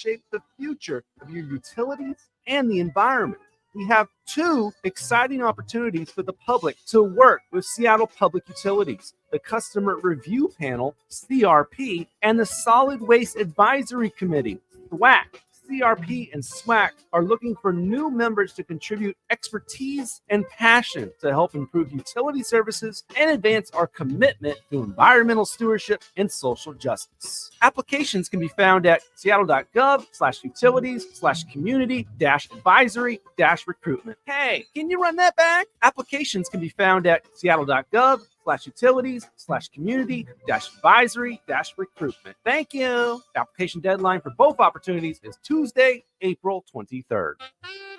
shape the future of your utilities and the environment. We have two exciting opportunities for the public to work with Seattle Public Utilities, the Customer Review Panel, CRP, and the Solid Waste Advisory Committee, SWAC. CRP and SWAC are looking for new members to contribute expertise and passion to help improve utility services and advance our commitment to environmental stewardship and social justice. Applications can be found at seattle.gov/utilities/community-advisory-recruitment. Hey, can you run that back? Applications can be found at seattle.gov/utilities/community-advisory-recruitment. Thank you. The application deadline for both opportunities is Tuesday, April 23rd.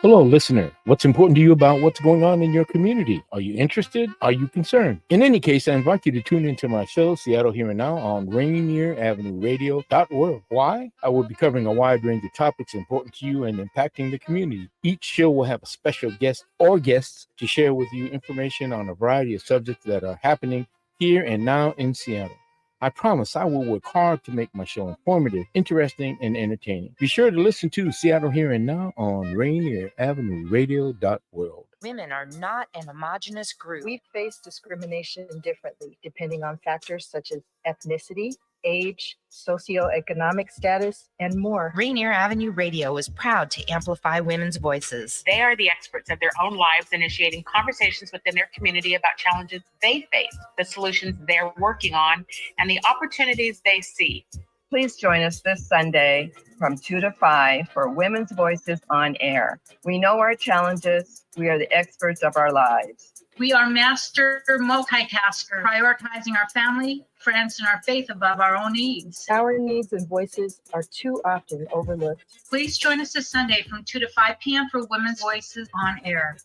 Hello, listener. What's important to you about what's going on in your community? Are you interested? Are you concerned? In any case, I invite you to tune into my show, Seattle Here and Now, on Rainier Avenue Radio App. Why? I will be covering a wide range of topics important to you and impacting the community. Each show will have a special guest or guests to share with you information on a variety of subjects that are happening here and now in Seattle. I promise I will work hard to make my show informative, interesting, and entertaining. Be sure to listen to Seattle Here and Now on Rainier Avenue Radio World. Women are not an homogenous group. We face discrimination differently depending on factors such as ethnicity, age, socioeconomic status, and more. Rainier Avenue Radio is proud to amplify women's voices. They are the experts of their own lives, initiating conversations within their community about challenges they face, the solutions they're working on, and the opportunities they see. Please join us this Sunday from 2 to 5 for Women's Voices on Air. We know our challenges. We are the experts of our lives. We are master multitaskers, prioritizing our family, friends, and our faith above our own needs. Our needs and voices are too often overlooked. Please join us this Sunday from 2 to 5 p.m. for Women's Voices on Air.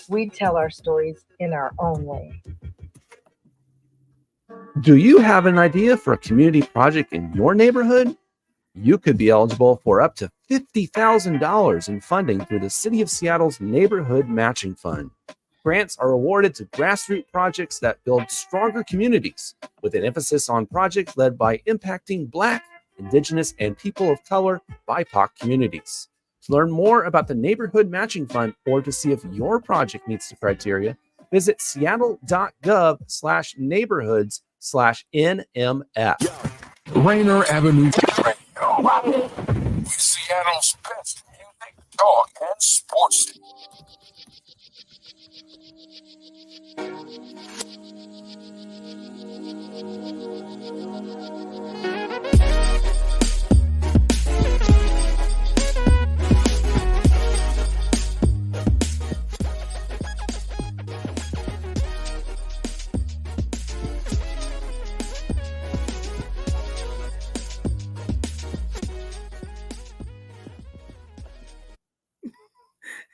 We tell our stories in our own way. Do you have an idea for a community project in your neighborhood? You could be eligible for up to $50,000 in funding through the City of Seattle's Neighborhood Matching Fund. Grants are awarded to grassroots projects that build stronger communities, with an emphasis on projects led by impacting Black, Indigenous, and people of color BIPOC communities. To learn more about the Neighborhood Matching Fund or to see if your project meets the criteria, visit seattle.gov/neighborhoods/NMF. Rainier Avenue Radio. Seattle's best music, talk, and sports.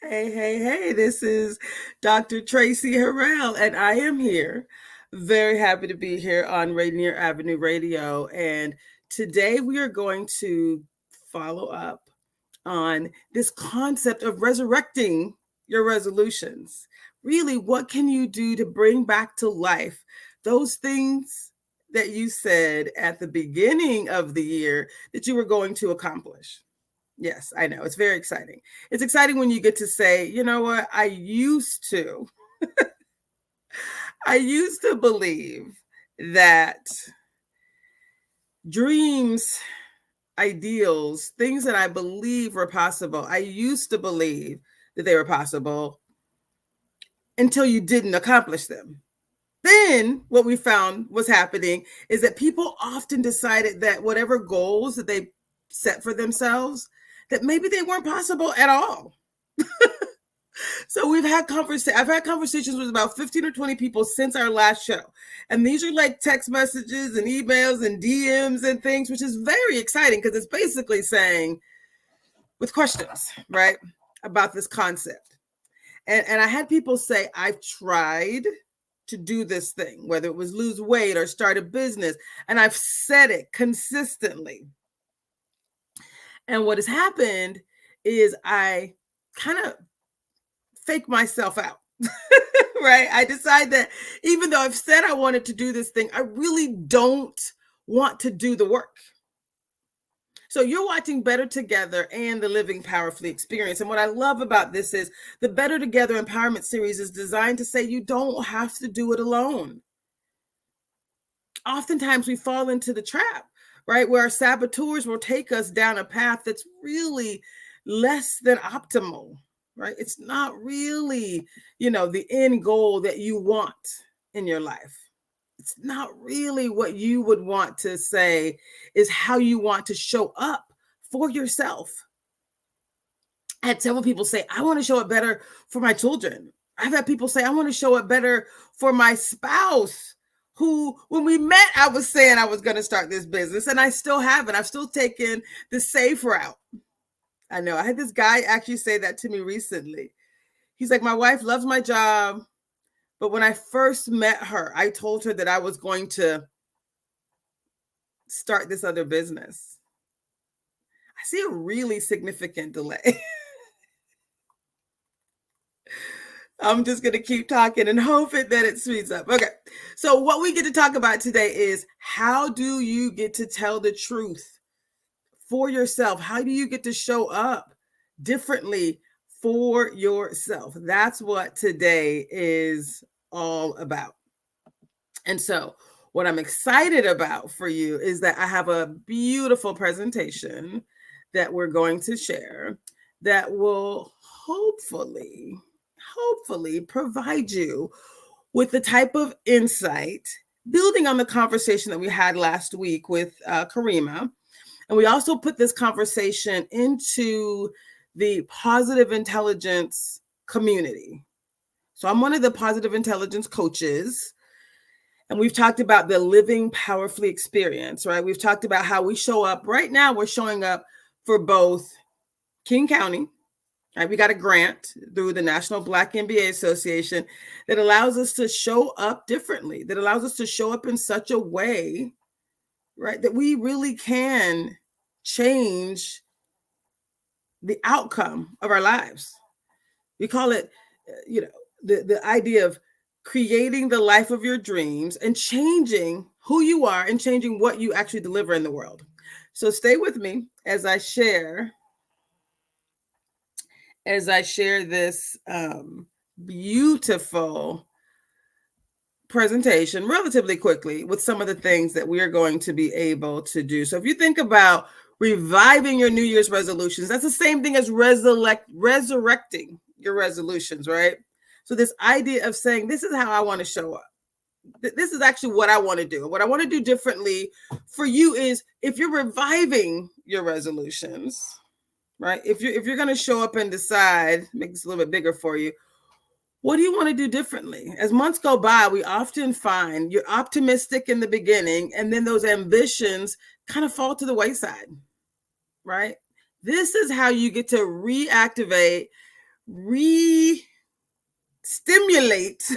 Hey, this is Dr. Traci Harrell, and I am here. Very happy to be here on Rainier Avenue Radio. And today we are going to follow up on this concept of resurrecting your resolutions. Really, what can you do to bring back to life those things that you said at the beginning of the year that you were going to accomplish? Yes, I know. It's very exciting. It's exciting when you get to say, you know what, I used to believe that dreams, ideals, things that I believe were possible, I used to believe that they were possible until you didn't accomplish them. Then what we found was happening is that people often decided that whatever goals that they set for themselves, that maybe they weren't possible at all. So I've had conversations with about 15 or 20 people since our last show. And these are like text messages and emails and DMs and things, which is very exciting because it's basically saying with questions, right, about this concept. And I had people say, I've tried to do this thing, whether it was lose weight or start a business, and I've said it consistently. And what has happened is I kind of fake myself out, right? I decide that even though I've said I wanted to do this thing, I really don't want to do the work. So you're watching Better Together and the Living Powerfully Experience. And what I love about this is the Better Together Empowerment Series is designed to say you don't have to do it alone. Oftentimes we fall into the trap, right, where our saboteurs will take us down a path that's really less than optimal, right? It's not really, the end goal that you want in your life. It's not really what you would want to say is how you want to show up for yourself. I had several people say, I want to show up better for my children. I've had people say, I want to show up better for my spouse, who, when we met, I was saying I was going to start this business, and I still haven't. I've still taken the safe route. I know. I had this guy actually say that to me recently. He's like, my wife loves my job, but when I first met her, I told her that I was going to start this other business. I see a really significant delay. I'm just going to keep talking and hope that it speeds up. Okay. So what we get to talk about today is, how do you get to tell the truth for yourself? How do you get to show up differently for yourself? That's what today is all about. And so what I'm excited about for you is that I have a beautiful presentation that we're going to share that will hopefully provide you with the type of insight, building on the conversation that we had last week with Karima. And we also put this conversation into the positive intelligence community. So I'm one of the positive intelligence coaches, and we've talked about the Living Powerfully Experience, right? We've talked about how we show up. Right now, we're showing up for both King County. Right, we got a grant through the National Black MBA Association that allows us to show up differently, that allows us to show up in such a way, right, that we really can change the outcome of our lives. We call it, the idea of creating the life of your dreams and changing who you are and changing what you actually deliver in the world. So stay with me as I share this beautiful presentation relatively quickly with some of the things that we are going to be able to do. So if you think about reviving your New Year's resolutions, that's the same thing as resurrecting your resolutions, right? So this idea of saying, this is how I want to show up. This is actually what I want to do. What I want to do differently for you is, if you're reviving your resolutions, right? If you're going to show up and decide, make this a little bit bigger for you, what do you want to do differently? As months go by, we often find you're optimistic in the beginning, and then those ambitions kind of fall to the wayside, right? This is how you get to reactivate, stimulate,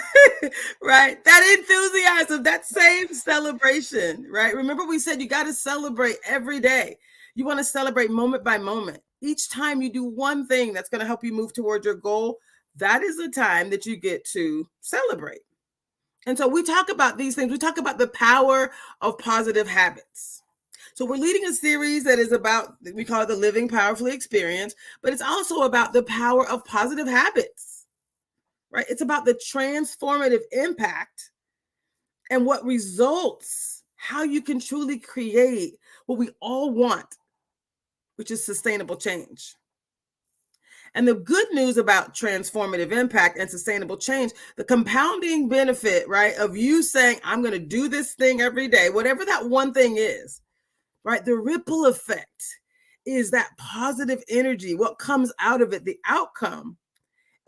right? That enthusiasm, that same celebration, right? Remember, we said you got to celebrate every day. You want to celebrate moment by moment. Each time you do one thing that's going to help you move towards your goal, that is the time that you get to celebrate. And so we talk about these things. We talk about the power of positive habits. So we're leading a series that is about, we call it the Living Powerfully Experience, but it's also about the power of positive habits, right? It's about the transformative impact and what results, how you can truly create what we all want, which is sustainable change. And the good news about transformative impact and sustainable change, the compounding benefit, right, of you saying, I'm going to do this thing every day, whatever that one thing is, right? The ripple effect is that positive energy, what comes out of it, the outcome.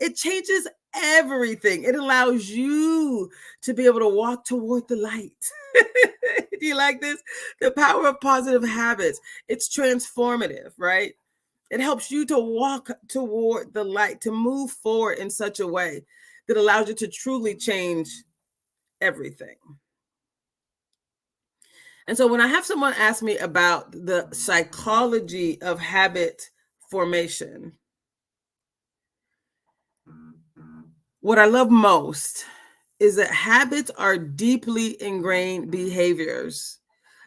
It changes everything. It allows you to be able to walk toward the light. Do you like this? The power of positive habits. It's transformative, right? It helps you to walk toward the light, to move forward in such a way that allows you to truly change everything. And so when I have someone ask me about the psychology of habit formation, what I love most is that habits are deeply ingrained behaviors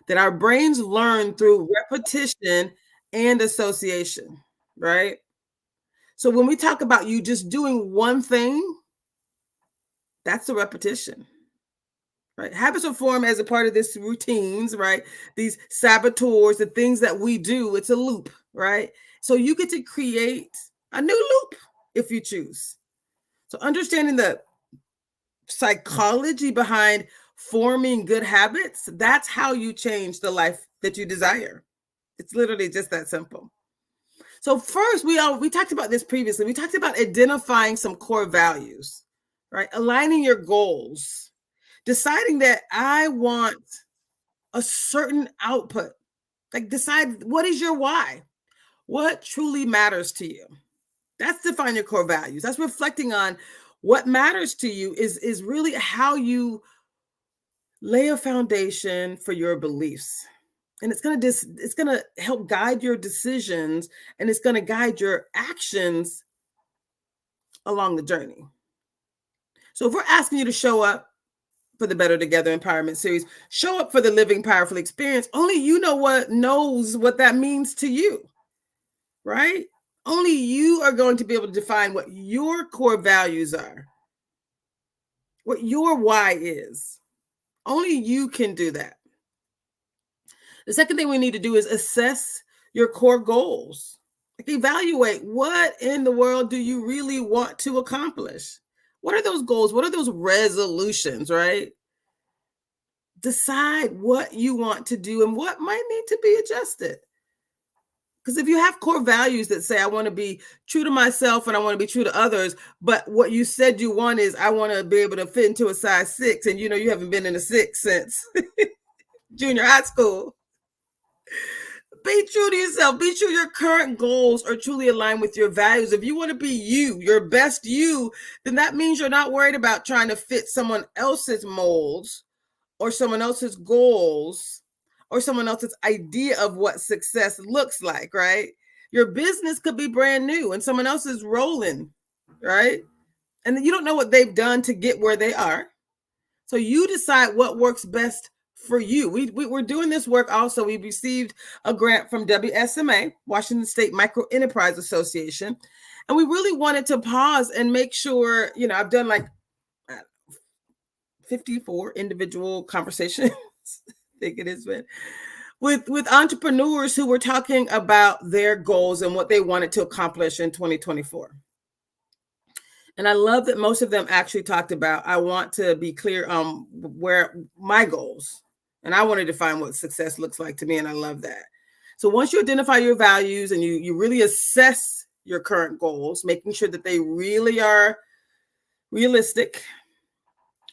that our brains learn through repetition and association, right? So when we talk about you just doing one thing, that's a repetition, right? Habits are formed as a part of this routines, right? These saboteurs, the things that we do, it's a loop, right? So you get to create a new loop if you choose. So understanding the psychology behind forming good habits, that's how you change the life that you desire. It's literally just that simple. So first, we talked about this previously. We talked about identifying some core values, right? Aligning your goals, deciding that I want a certain output. Like decide what is your why? What truly matters to you? That's defining your core values. That's reflecting on what matters to you is really how you lay a foundation for your beliefs. And it's gonna help guide your decisions, and it's gonna guide your actions along the journey. So if we're asking you to show up for the Better Together Empowerment Series, show up for the Living Powerfully experience, only you knows what that means to you, right? Only you are going to be able to define what your core values are, what your why is. Only you can do that. The second thing we need to do is assess your core goals. Like evaluate what in the world do you really want to accomplish? What are those goals? What are those resolutions, right? Decide what you want to do and what might need to be adjusted. Because if you have core values that say, I want to be true to myself and I want to be true to others, but what you said you want is, I want to be able to fit into a size 6, and you haven't been in a 6 since junior high school. Be true to yourself. Be sure your current goals are truly aligned with your values. If you want to be you, your best you, then that means you're not worried about trying to fit someone else's molds or someone else's goals or someone else's idea of what success looks like, right? Your business could be brand new and someone else is rolling, right? And you don't know what they've done to get where they are. So you decide what works best for you. We're doing this work also. We received a grant from WSMA, Washington State Micro Enterprise Association. And we really wanted to pause and make sure, I've done like 54 individual conversations, I think it has been, with entrepreneurs who were talking about their goals and what they wanted to accomplish in 2024. And I love that most of them actually talked about, I want to be clear on where my goals, and I want to define what success looks like to me. And I love that. So once you identify your values and you really assess your current goals, making sure that they really are realistic,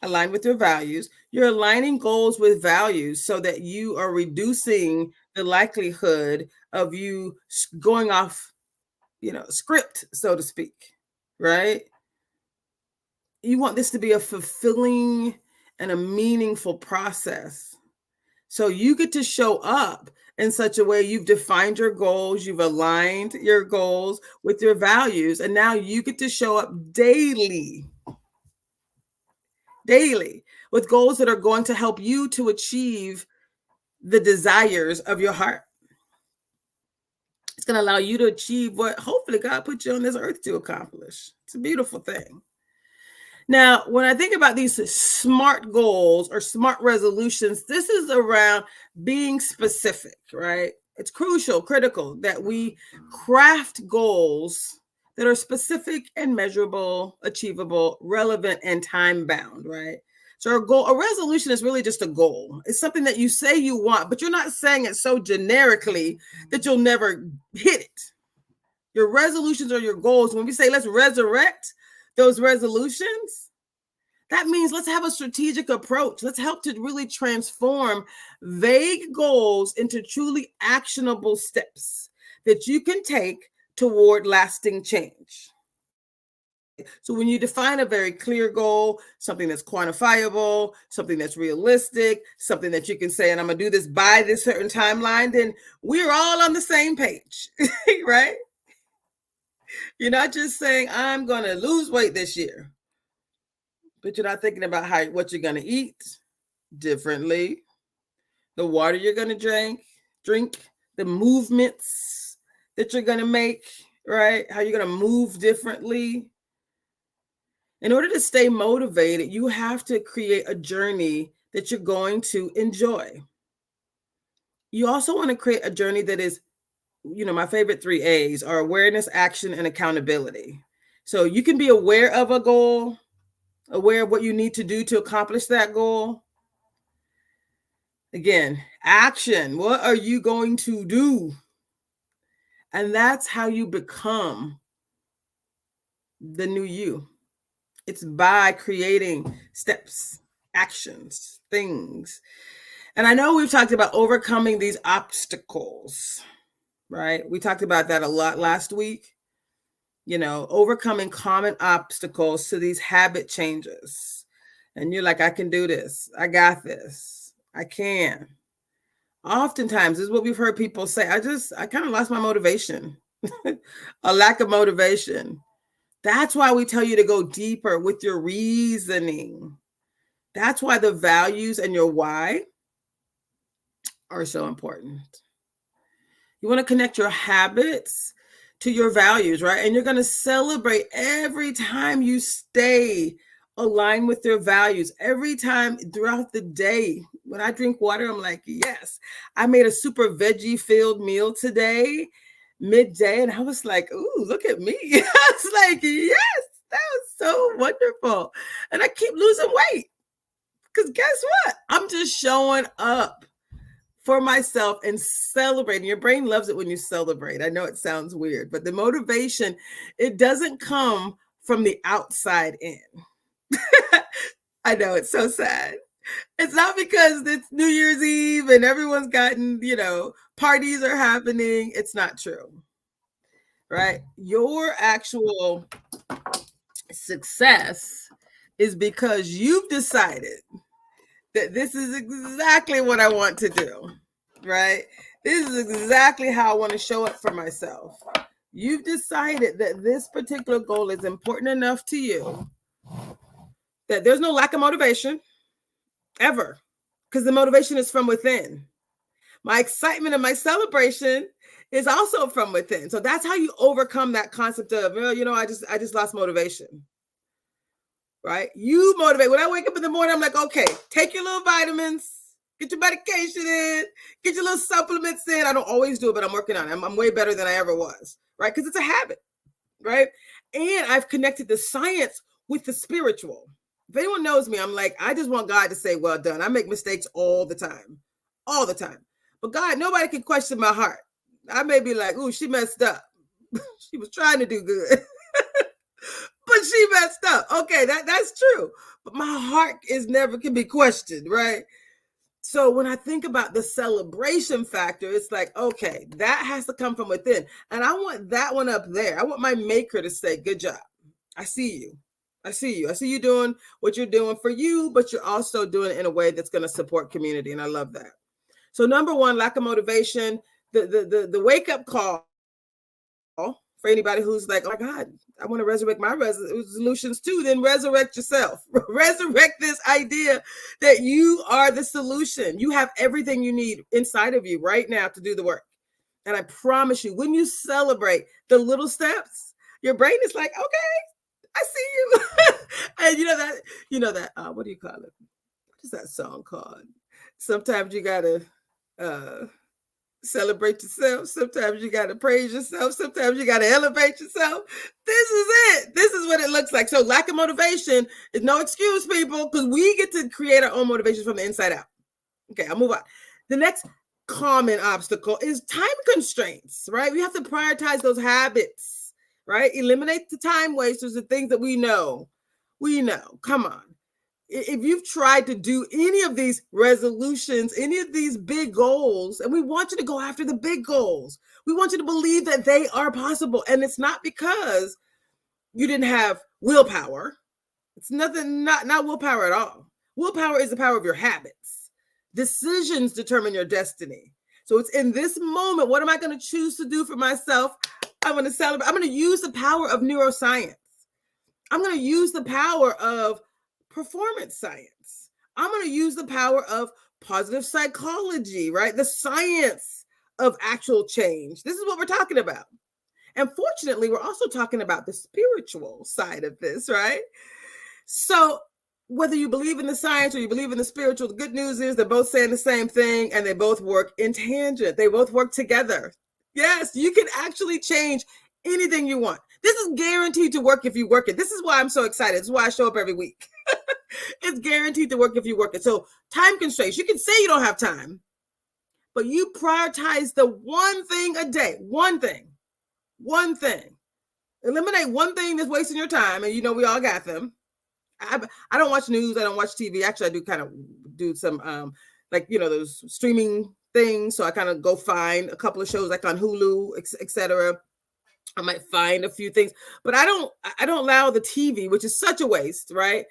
aligned with your values, you're aligning goals with values so that you are reducing the likelihood of you going off, script, so to speak, right? You want this to be a fulfilling and a meaningful process. So you get to show up in such a way you've defined your goals, you've aligned your goals with your values, and now you get to show up daily with goals that are going to help you to achieve the desires of your heart. It's going to allow you to achieve what hopefully God put you on this earth to accomplish. It's a beautiful thing. Now, when I think about these SMART goals or SMART resolutions, this is around being specific, right? It's critical that we craft goals that are specific and measurable, achievable, relevant, and time-bound, right? So a resolution is really just a goal. It's something that you say you want, but you're not saying it so generically that you'll never hit it. Your resolutions are your goals. When we say let's resurrect those resolutions, that means let's have a strategic approach. Let's help to really transform vague goals into truly actionable steps that you can take toward lasting change. So when you define a very clear goal, something that's quantifiable, something that's realistic, something that you can say, and I'm going to do this by this certain timeline, then we're all on the same page, right? You're not just saying, I'm going to lose weight this year, but you're not thinking about what you're going to eat differently, the water you're going to drink, the movements that you're going to make, right? How you're going to move differently. In order to stay motivated, you have to create a journey that you're going to enjoy. You also want to create a journey that is, my favorite 3 A's are awareness, action, and accountability. So you can be aware of a goal, aware of what you need to do to accomplish that goal. Again, action. What are you going to do? And that's how you become the new you. It's by creating steps, actions, things. And I know we've talked about overcoming these obstacles, right? We talked about that a lot last week. Overcoming common obstacles to these habit changes. And you're like, I can do this. I got this. I can. Oftentimes, this is what we've heard people say. I kind of lost my motivation, a lack of motivation. That's why we tell you to go deeper with your reasoning. That's why the values and your why are so important. You want to connect your habits to your values, right? And you're going to celebrate every time you stay aligned with your values. Every time throughout the day, when I drink water, I'm like, yes, I made a super veggie filled meal today, midday. And I was like, ooh, look at me. I was like, yes, that was so wonderful. And I keep losing weight because guess what? I'm just showing up for myself and celebrating. Your brain loves it when you celebrate. I know it sounds weird, but the motivation, it doesn't come from the outside in. I know it's so sad. It's not because it's New Year's Eve and everyone's gotten, parties are happening. It's not true, right? Your actual success is because you've decided that this is exactly what I want to do, right? This is exactly how I want to show up for myself. You've decided that this particular goal is important enough to you that there's no lack of motivation ever, because the motivation is from within. My excitement and my celebration is also from within. So that's how you overcome that concept of, I just lost motivation. Right? You motivate. When I wake up in the morning, I'm like, okay, take your little vitamins, get your medication in, get your little supplements in. I don't always do it, but I'm working on it. I'm way better than I ever was, right? Because it's a habit, right? And I've connected the science with the spiritual. If anyone knows me, I'm like, I just want God to say, well done. I make mistakes all the time. But God, nobody can question my heart. I may be like, ooh, she messed up. She was trying to do good. But she messed up. Okay, that's true. But my heart can be questioned, right? So when I think about the celebration factor, it's like, okay, that has to come from within. And I want that one up there. I want my maker to say, good job. I see you. I see you doing what you're doing for you, but you're also doing it in a way that's going to support community. And I love that. So number one, lack of motivation, the wake-up call for anybody who's like, oh my God, I want to resurrect my resolutions too. Then resurrect yourself. Resurrect this idea that you are the solution. You have everything you need inside of you right now to do the work. And I promise you, when you celebrate the little steps, your brain is like, okay, I see you. And what do you call it? What is that song called? Sometimes you gotta celebrate yourself. Sometimes you got to praise yourself. Sometimes you got to elevate yourself. This is it. This is what it looks like. So lack of motivation is no excuse, people, because we get to create our own motivation from the inside out. Okay, I'll move on. The next common obstacle is time constraints, right? We have to prioritize those habits, right? Eliminate the time wasters, the things that we know. Come on. If you've tried to do any of these resolutions, any of these big goals, and we want you to go after the big goals. We want you to believe that they are possible. And it's not because you didn't have willpower. It's not willpower at all. Willpower is the power of your habits. Decisions determine your destiny. So it's in this moment, what am I going to choose to do for myself? I'm going to celebrate. I'm going to use the power of neuroscience. I'm going to use the power of performance science. I'm going to use the power of positive psychology, right? The science of actual change. This is what we're talking about. And fortunately, we're also talking about the spiritual side of this, right? So whether you believe in the science or you believe in the spiritual, the good news is they're both saying the same thing and they both work in tangent. They both work together. Yes, you can actually change anything you want. This is guaranteed to work if you work it. This is why I'm so excited. This is why I show up every week. It's guaranteed to work if you work it. So time constraints, you can say you don't have time, but you prioritize the one thing a day, one thing. Eliminate one thing that's wasting your time. And we all got them. I don't watch news. I don't watch TV. Actually, I do kind of do some those streaming things. So I kind of go find a couple of shows like on Hulu, etc. I might find a few things, but I don't allow the TV, which is such a waste, right,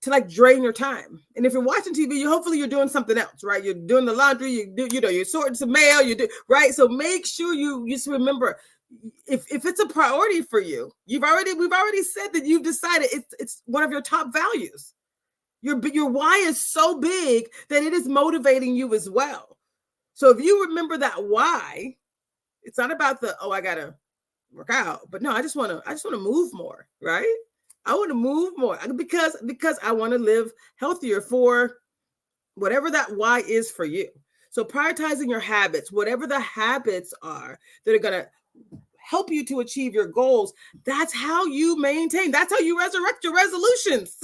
to like drain your time. And if you're watching TV, hopefully you're doing something else, right? You're doing the laundry, you're sorting some mail, right? So make sure you just remember, if it's a priority for you, we've already said that you've decided it's one of your top values. Your why is so big that it is motivating you as well. So if you remember that why, it's not about I gotta work out, but no, I just want to move more, right? I want to move more because I want to live healthier for whatever that why is for you. So prioritizing your habits, whatever the habits are that are going to help you to achieve your goals, that's how you maintain. That's how you resurrect your resolutions.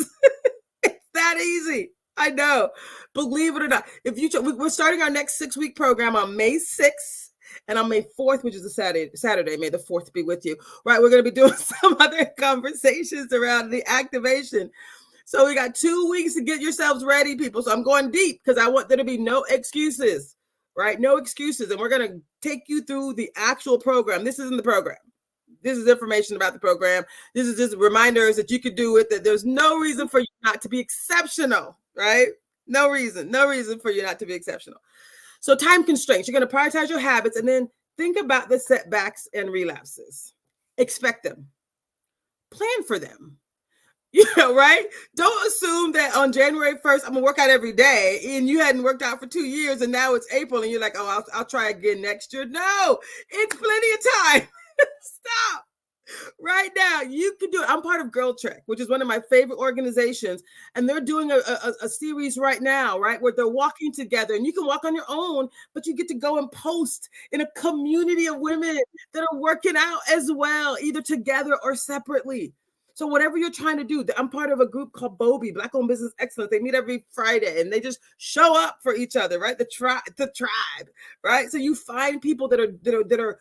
It's that easy. I know. Believe it or not. We're starting our next 6-week program on May 6th. And on May 4th, which is a Saturday, May the 4th be with you, right? We're going to be doing some other conversations around the activation. So we got 2 weeks to get yourselves ready, people. So I'm going deep because I want there to be no excuses, right? No excuses. And we're going to take you through the actual program. This isn't the program. This is information about the program. This is just reminders that you could do it, that there's no reason for you not to be exceptional, right? No reason for you not to be exceptional. So time constraints, you're going to prioritize your habits and then think about the setbacks and relapses. Expect them. Plan for them. Right? Don't assume that on January 1st, I'm going to work out every day and you hadn't worked out for 2 years and now it's April and you're like, oh, I'll try again next year. No, it's plenty of time. Stop. Right now, you can do it. I'm part of Girl Trek, which is one of my favorite organizations. And they're doing a series right now, right, where they're walking together. And you can walk on your own, but you get to go and post in a community of women that are working out as well, either together or separately. So whatever you're trying to do, I'm part of a group called BOBI, Black-Owned Business Excellence. They meet every Friday and they just show up for each other, right? The tribe, right? So you find people that are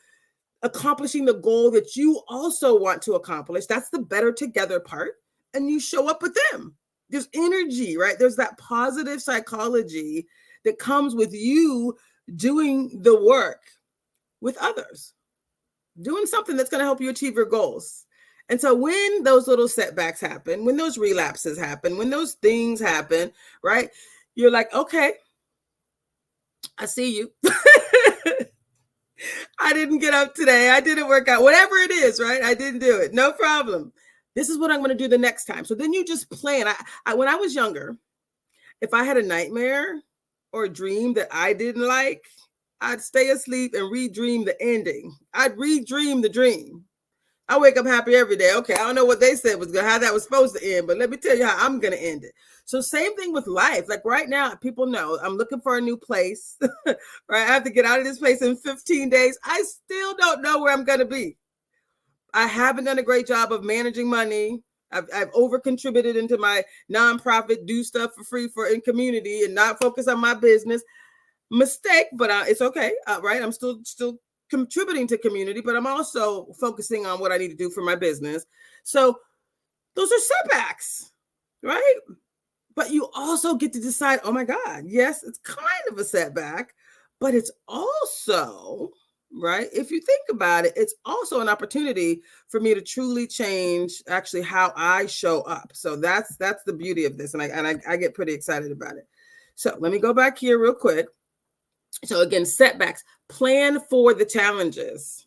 accomplishing the goal that you also want to accomplish. That's the better together part. And you show up with them. There's energy, right? There's that positive psychology that comes with you doing the work with others, doing something that's going to help you achieve your goals. And so when those little setbacks happen, when those relapses happen, when those things happen, right? You're like, okay, I see you. I didn't get up today. I didn't work out. Whatever it is, right? I didn't do it. No problem. This is what I'm going to do the next time. So then you just plan. When I was younger, if I had a nightmare or a dream that I didn't like, I'd stay asleep and redream the ending. I'd redream the dream. I wake up happy every day. Okay, I don't know what they said how that was supposed to end, but let me tell you how I'm going to end it. So same thing with life. Like right now, people know I'm looking for a new place, right? I have to get out of this place in 15 days. I still don't know where I'm going to be. I haven't done a great job of managing money. I've over contributed into my nonprofit, do stuff for free in community and not focus on my business. Mistake, but it's okay, right? I'm still contributing to community, but I'm also focusing on what I need to do for my business. So those are setbacks, right? But you also get to decide, oh my God, yes, it's kind of a setback, but it's also, right? If you think about it, it's also an opportunity for me to truly change actually how I show up. So that's the beauty of this. And I get pretty excited about it. So let me go back here real quick. So again, setbacks, plan for the challenges.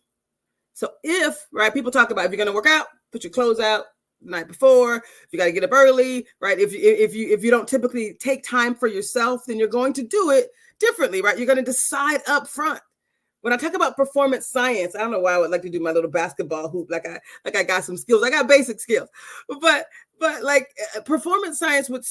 So right, people talk about if you're going to work out, put your clothes out the night before. If you got to get up early, right? If you don't typically take time for yourself, then you're going to do it differently, right? You're going to decide up front, When I talk about performance science, I don't know why I would like to do my little basketball hoop, like I got some skills. I got basic skills, but like performance science would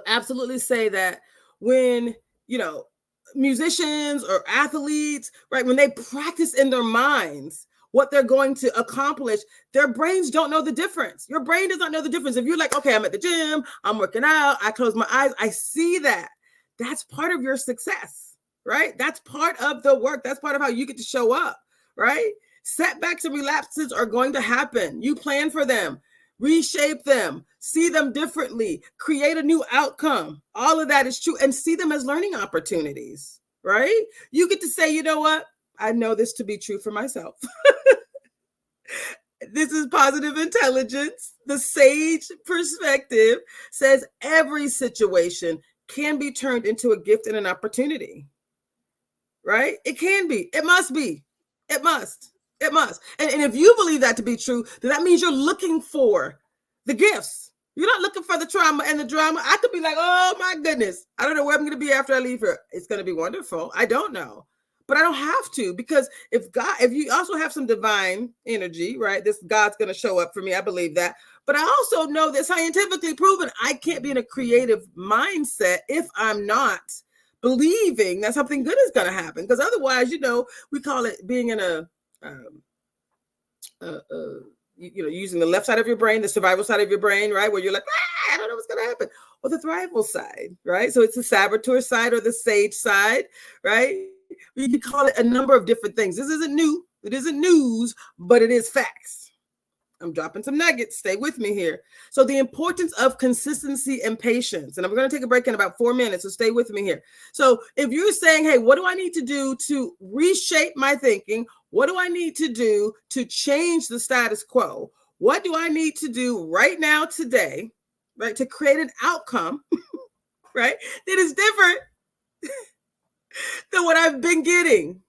absolutely say that when, you know, musicians or athletes, right, when they practice in their minds what they're going to accomplish, their brains don't know the difference. Your brain does not know the difference. If you're like, okay, I'm at the gym, I'm working out, I close my eyes, I see that. That's part of your success. Right? That's part of the work. That's part of how you get to show up, right? Setbacks and relapses are going to happen. You plan for them, reshape them, see them differently, create a new outcome. All of that is true, and see them as learning opportunities, right? You get to say, you know what? I know this to be true for myself. This is positive intelligence. The sage perspective says every situation can be turned into a gift and an opportunity. Right? It can be. It must be. It must. It must. And if you believe that to be true, then that means you're looking for the gifts. You're not looking for the trauma and the drama. I could be like, oh my goodness, I don't know where I'm going to be after I leave here. It's going to be wonderful. I don't know. But I don't have to, because if you also have some divine energy, right? This God's going to show up for me. I believe that. But I also know that scientifically proven I can't be in a creative mindset if I'm not believing that something good is going to happen, because otherwise, you know, we call it being in a, using the left side of your brain, the survival side of your brain, right? Where you're like, I don't know what's going to happen. Or the thrival side, right? So it's the saboteur side or the sage side, right? We can call it a number of different things. This isn't new. It isn't news, but it is facts. I'm dropping some nuggets. Stay with me here. So the importance of consistency and patience. And I'm going to take a break in about 4 minutes, so stay with me here. So if you're saying, hey, what do I need to do to reshape my thinking? What do I need to do to change the status quo? What do I need to do right now, today, right, to create an outcome, right, that is different than what I've been getting?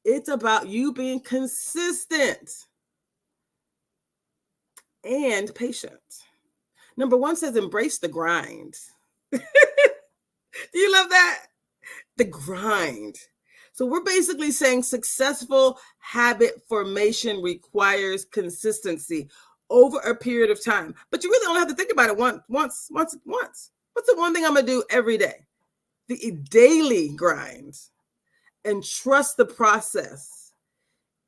It's about you being consistent and patient. Number 1 says embrace the grind. Do you love that? The grind. So we're basically saying successful habit formation requires consistency over a period of time. But you really only have to think about it once. What's the one thing I'm going to do every day? The daily grind. And trust the process,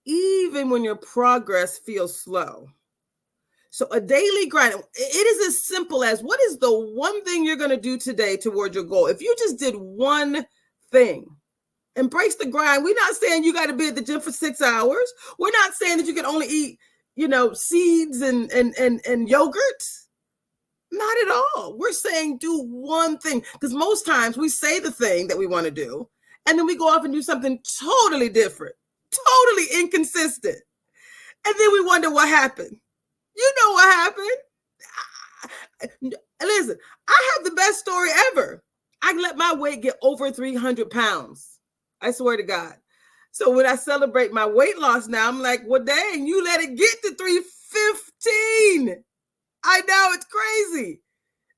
even when your progress feels slow. So a daily grind, it is as simple as, what is the one thing you're going to do today toward your goal? If you just did one thing, embrace the grind. We're not saying you got to be at the gym for 6 hours. We're not saying that you can only eat, seeds and yogurt. Not at all. We're saying do one thing, because most times we say the thing that we want to do, and then we go off and do something totally different, totally inconsistent. And then we wonder what happened. You know what happened? Listen, I have the best story ever. I let my weight get over 300 pounds. I swear to God. So when I celebrate my weight loss now, I'm like, well, dang, you let it get to 315. I know, it's crazy.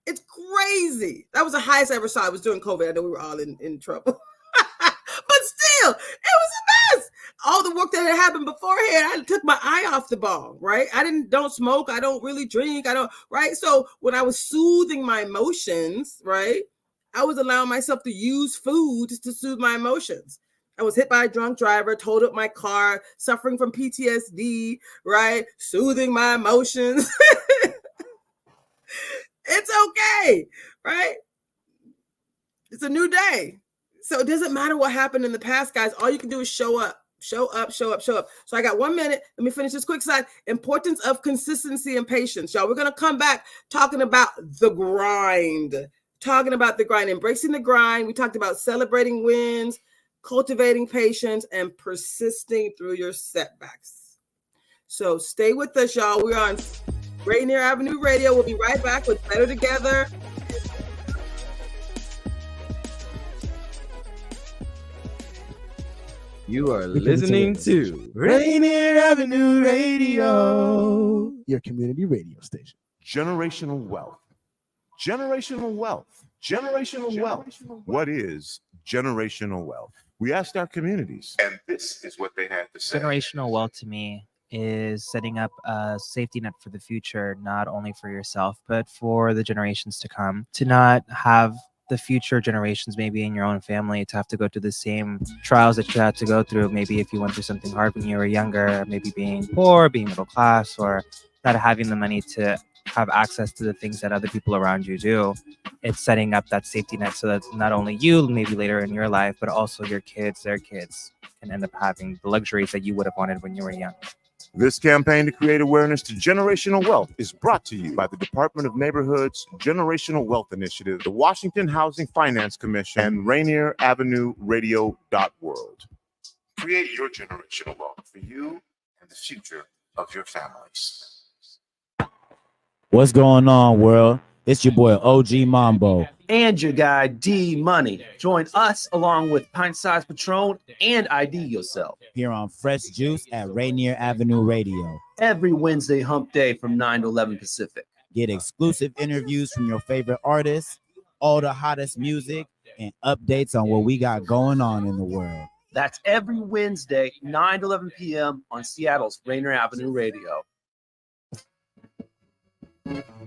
It's crazy. That was the highest I ever saw. It was during COVID. I know we were all in trouble. But still, it was a mess. All the work that had happened beforehand, I took my eye off the ball, right? don't smoke. I don't really drink. Right? So when I was soothing my emotions, right, I was allowing myself to use food to soothe my emotions. I was hit by a drunk driver, towed up my car, suffering from PTSD, right? Soothing my emotions. It's okay, right? It's a new day. So it doesn't matter what happened in the past, guys. All you can do is show up. So I got 1 minute. Let me finish this quick side. Importance of consistency and patience, y'all. We're going to come back talking about the grind. Embracing the grind. We talked about celebrating wins, cultivating patience, and persisting through your setbacks. So stay with us, y'all. We're on Rainier Avenue Radio. We'll be right back with Better Together. You are listening to Rainier Avenue Radio, your community radio station. Generational wealth. Generational wealth. Generational wealth. What is generational wealth? We asked our communities, and this is what they had to say. Generational wealth to me is setting up a safety net for the future, not only for yourself, but for the generations to come, to not have the future generations, maybe in your own family, to have to go through the same trials that you had to go through. Maybe if you went through something hard when you were younger, maybe being poor, being middle class, or not having the money to have access to the things that other people around you do. It's setting up that safety net so that not only you, maybe later in your life, but also your kids, their kids, can end up having the luxuries that you would have wanted when you were young. This campaign to create awareness to generational wealth is brought to you by the Department of Neighborhood's Generational Wealth Initiative, the Washington Housing Finance Commission, and Rainier Avenue Radio World. Create your generational wealth for you and the future of your families. What's going on, world? It's your boy OG Mambo. And your guy D Money. Join us along with Pint Size Patron and ID Yourself Here on Fresh Juice at Rainier Avenue Radio. every Wednesday hump day from 9 to 11 Pacific. Get exclusive interviews from your favorite artists, all the hottest music, and updates on what we got going on in the world. That's every Wednesday, 9 to 11 p.m. on Seattle's Rainier Avenue Radio.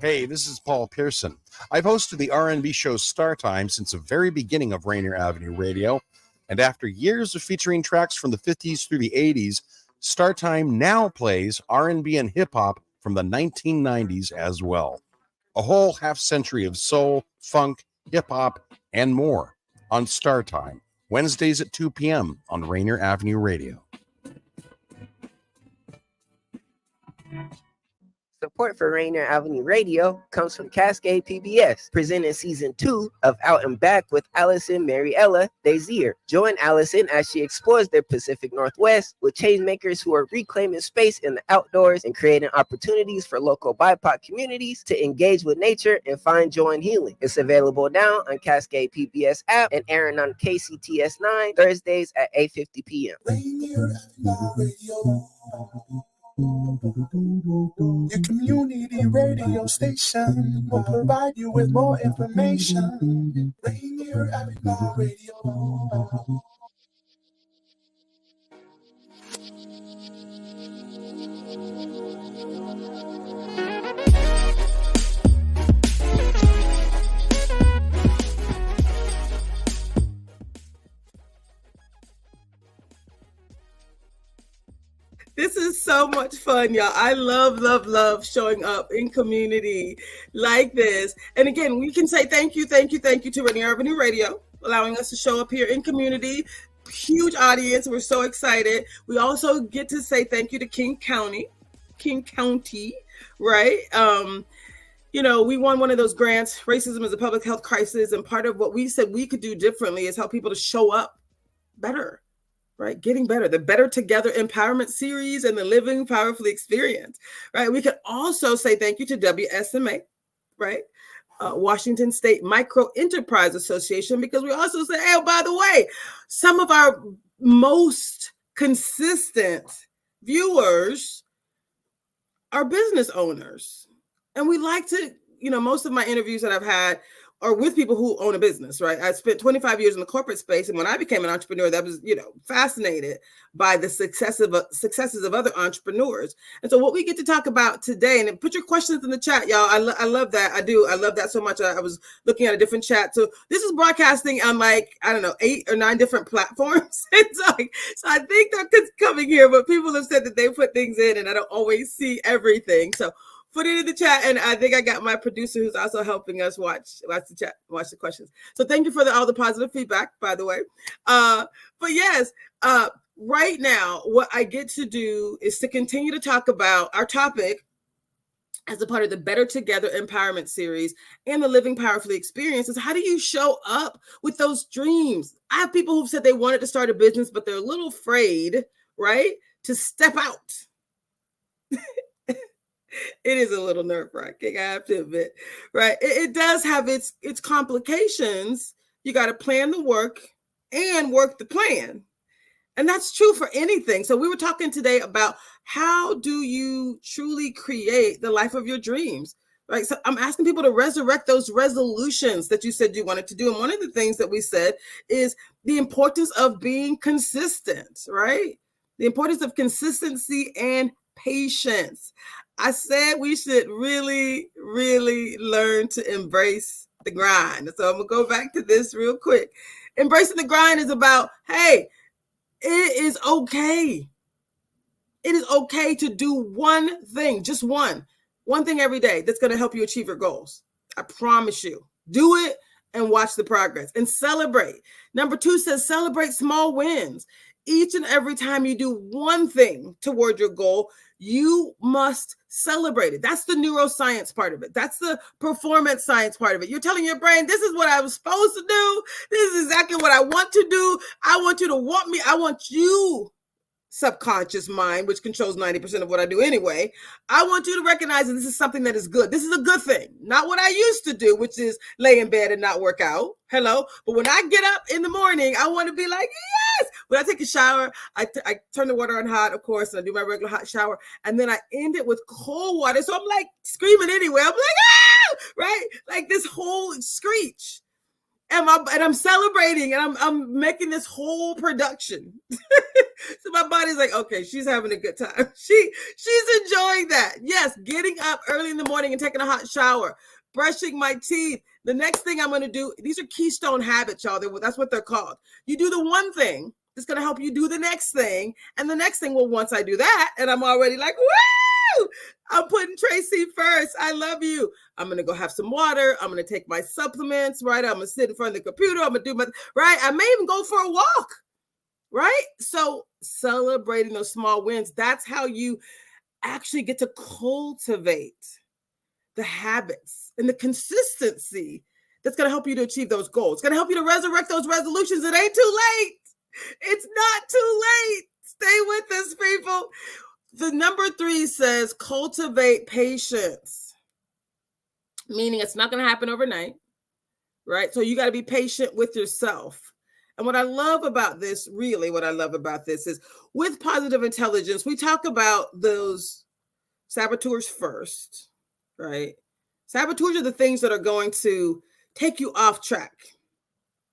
Hey, this is Paul Pearson. I've hosted the R&B show Star Time since the very beginning of Rainier Avenue Radio, and after years of featuring tracks from the 50s through the 80s, Star Time now plays R&B and hip-hop from the 1990s as well. A whole half-century of soul, funk, hip-hop, and more on Star Time, Wednesdays at 2 p.m. on Rainier Avenue Radio. Support for Rainier Avenue Radio comes from Cascade PBS, presenting season 2 of Out and Back with Allison Mariella Desir. Join Allison as she explores the Pacific Northwest with changemakers who are reclaiming space in the outdoors and creating opportunities for local BIPOC communities to engage with nature and find joy and healing. It's available now on Cascade PBS app and airing on KCTS 9 Thursdays at 8:50 p.m. Rainier Avenue Radio. Your community radio station will provide you with more information. Rainier Avenue Radio. This is so much fun, y'all. I love showing up in community like this. And again, we can say thank you to Rainier Avenue Radio, allowing us to show up here in community. Huge audience. We're so excited. We also get to say thank you to King County, right? We won one of those grants. Racism is a public health crisis. And part of what we said we could do differently is help people to show up better. Right, getting better, the Better Together Empowerment Series and the Living Powerfully Experience, right? We could also say thank you to WSMA, right? Washington State Micro Enterprise Association, because we also say, hey, by the way, some of our most consistent viewers are business owners. And we like to, most of my interviews that I've had are with people who own a business, right? I spent 25 years in the corporate space. And when I became an entrepreneur, that was, fascinated by the successes of other entrepreneurs. And so what we get to talk about today, and put your questions in the chat, y'all. I love that. I do. I love that so much. I was looking at a different chat. So this is broadcasting on 8 or 9 different platforms. So I think they're coming here, but people have said that they put things in and I don't always see everything. So put it in the chat, and I think I got my producer who's also helping us watch the chat, watch the questions. So thank you for all the positive feedback, by the way. But yes, right now, what I get to do is to continue to talk about our topic as a part of the Better Together Empowerment Series and the Living Powerfully Experience is how do you show up with those dreams? I have people who've said they wanted to start a business, but they're a little afraid, right, to step out. It is a little nerve-wracking, I have to admit, right? It does have its complications. You got to plan the work and work the plan. And that's true for anything. So we were talking today about how do you truly create the life of your dreams? right? So I'm asking people to resurrect those resolutions that you said you wanted to do. And one of the things that we said is the importance of being consistent, right? The importance of consistency and patience. I said we should really, really learn to embrace the grind. So I'm gonna go back to this real quick. Embracing the grind is about, hey, it is okay. It is okay to do one thing, just one thing every day that's going to help you achieve your goals. I promise you. Do it and watch the progress and celebrate. Number 2 says celebrate small wins. Each and every time you do one thing toward your goal, you must celebrate it. That's the neuroscience part of it. That's the performance science part of it. You're telling your brain, this is what I was supposed to do. This is exactly what I want to do. I want you to want me. I want you, subconscious mind, which controls 90% of what I do anyway. I want you to recognize that this is something that is good. This is a good thing, not what I used to do, which is lay in bed and not work out. Hello. But when I get up in the morning, I want to be like, yes. When I take a shower, I turn the water on hot, of course, and I do my regular hot shower. And then I end it with cold water. So I'm like screaming anyway. I'm like, ah, right? Like this whole screech. And I'm celebrating and I'm making this whole production. So my body's like, okay, she's having a good time. She's enjoying that. Yes, getting up early in the morning and taking a hot shower, brushing my teeth. The next thing I'm going to do, these are keystone habits, y'all. That's what they're called. You do the one thing that's going to help you do the next thing. And the next thing, well, once I do that, and I'm already like, woo! I'm putting Traci first. I love you. I'm going to go have some water. I'm going to take my supplements, right? I'm going to sit in front of the computer. I'm going to do my, right? I may even go for a walk, right? So celebrating those small wins, that's how you actually get to cultivate the habits and the consistency that's going to help you to achieve those goals. It's going to help you to resurrect those resolutions. It ain't too late. It's not too late. Stay with us, people. The number 3 says cultivate patience, meaning it's not going to happen overnight, right? So you got to be patient with yourself. And what I love about this, really what I love about this is with positive intelligence, we talk about those saboteurs first, right? Saboteurs are the things that are going to take you off track.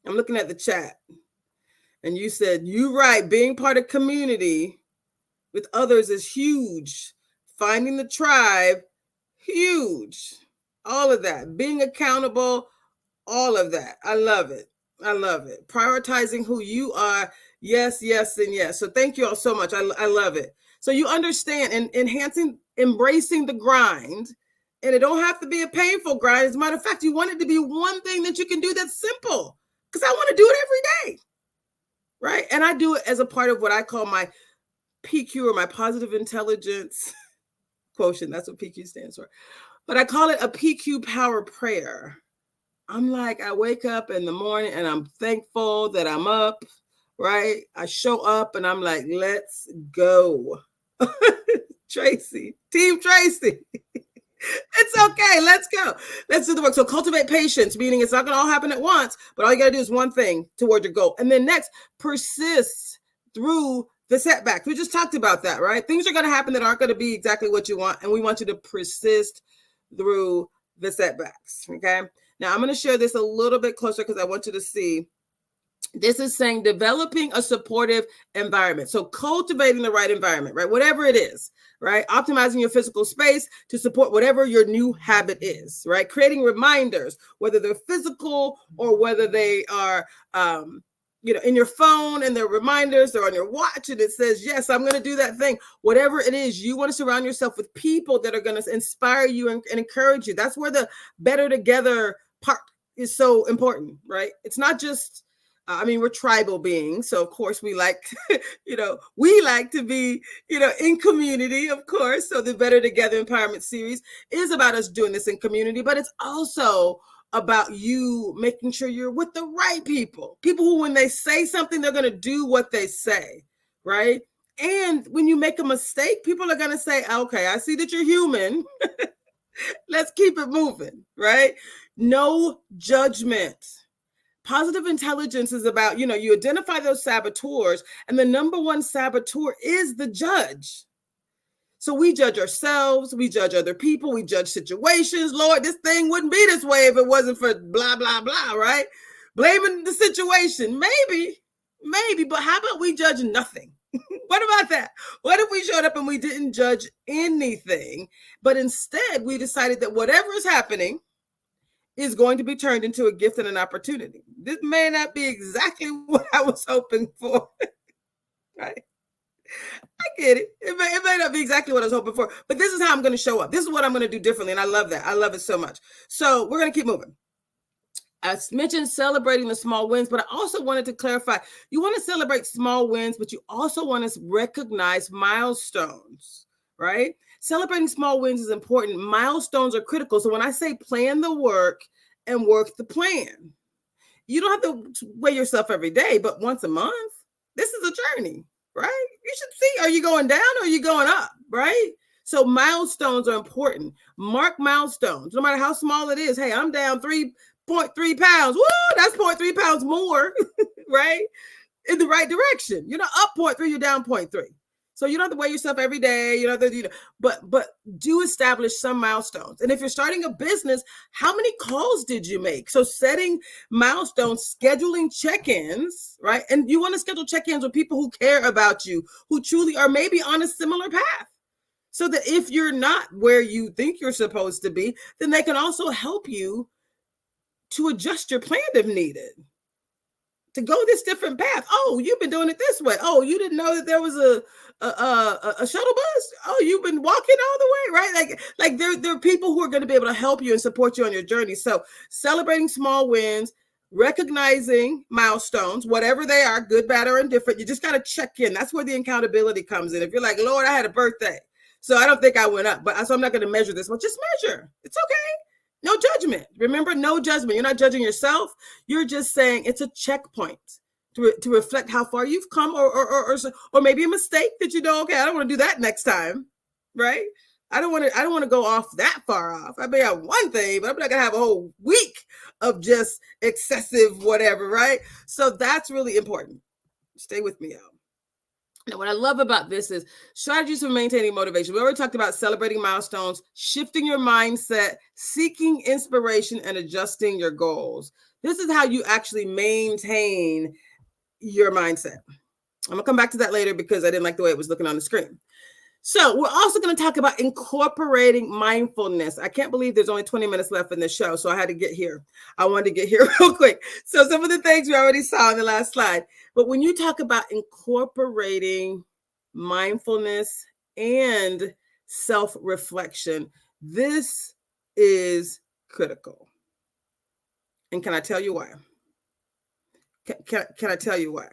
I'm looking at the chat and you said, you're right, being part of community with others is huge. Finding the tribe, huge. All of that. Being accountable, all of that. I love it. I love it. Prioritizing who you are. Yes, yes, and yes. So thank you all so much. I love it. So you understand and embracing the grind. And it don't have to be a painful grind. As a matter of fact, you want it to be one thing that you can do that's simple. Because I want to do it every day. Right? And I do it as a part of what I call my PQ, or my positive intelligence quotient. That's what PQ stands for. But I call it a PQ power prayer. I'm like, I wake up in the morning and I'm thankful that I'm up, right? I show up and I'm like, let's go. Traci, Team Traci. It's okay. Let's go. Let's do the work. So cultivate patience, meaning it's not going to all happen at once, but all you got to do is one thing toward your goal. And then next, persist through the setbacks. We just talked about that, right? Things are going to happen that aren't going to be exactly what you want. And we want you to persist through the setbacks. Okay. Now I'm going to share this a little bit closer because I want you to see. This is saying developing a supportive environment. So cultivating the right environment, right? Whatever it is, right? Optimizing your physical space to support whatever your new habit is, right? Creating reminders, whether they're physical or whether they are, in your phone and they're reminders, they're on your watch and it says, yes, I'm going to do that thing. Whatever it is, you want to surround yourself with people that are going to inspire you and encourage you. That's where the better together part is so important, right? It's not just, we're tribal beings. So of course we like, we like to be, in community, of course. So the Better Together Empowerment Series is about us doing this in community, but it's also about you making sure you're with the right people who, when they say something, they're going to do what they say, right? And when you make a mistake, people are going to say, okay, I see that you're human. Let's keep it moving, right? No judgment. Positive intelligence is about, you identify those saboteurs, and the number one saboteur is the judge. So we judge ourselves, we judge other people, we judge situations. Lord, this thing wouldn't be this way if it wasn't for blah, blah, blah, right? Blaming the situation. Maybe, but how about we judge nothing? What about that? What if we showed up and we didn't judge anything, but instead we decided that whatever is happening is going to be turned into a gift and an opportunity? This may not be exactly what I was hoping for, right? I get it. It may not be exactly what I was hoping for, but this is how I'm going to show up. This is what I'm going to do differently. And I love that. I love it so much. So we're going to keep moving. I mentioned celebrating the small wins, but I also wanted to clarify, you want to celebrate small wins, but you also want to recognize milestones, right? Celebrating small wins is important. Milestones are critical. So when I say plan the work and work the plan, you don't have to weigh yourself every day, but once a month, this is a journey, right? You should see, are you going down or are you going up, right? So milestones are important. Mark milestones, no matter how small it is. Hey, I'm down 3.3 pounds. Woo, that's 0.3 pounds more, right? In the right direction. You're not up 0.3, you're down 0.3. So you don't have to weigh yourself every day. You don't have to, but do establish some milestones. And if you're starting a business, how many calls did you make? So setting milestones, scheduling check-ins, right? And you want to schedule check-ins with people who care about you, who truly are maybe on a similar path. So that if you're not where you think you're supposed to be, then they can also help you to adjust your plan if needed, to go this different path. Oh, you've been doing it this way. Oh, you didn't know that there was a shuttle bus. Oh, you've been walking all the way, right? Like there are people who are going to be able to help you and support you on your journey. So celebrating small wins, recognizing milestones, whatever they are, good, bad, or indifferent. You just got to check in. That's where the accountability comes in. If you're like, Lord, I had a birthday, so I don't think I went up, so I'm not going to measure this. Well, just measure. It's okay. No judgment. Remember, no judgment. You're not judging yourself. You're just saying it's a checkpoint to reflect how far you've come, or maybe a mistake that you know. Okay, I don't want to do that next time, right? I don't want to go off that far off. I may have one thing, but I'm not gonna have a whole week of just excessive whatever, right? So that's really important. Stay with me, y'all. Now, what I love about this is strategies for maintaining motivation. We already talked about celebrating milestones, shifting your mindset, seeking inspiration, and adjusting your goals. This is how you actually maintain your mindset. I'm going to come back to that later because I didn't like the way it was looking on the screen. So we're also going to talk about incorporating mindfulness. I can't believe there's only 20 minutes left in the show, so I had to get here. I wanted to get here real quick. So some of the things we already saw in the last slide. But when you talk about incorporating mindfulness and self-reflection, this is critical. And can I tell you why? Can I tell you why?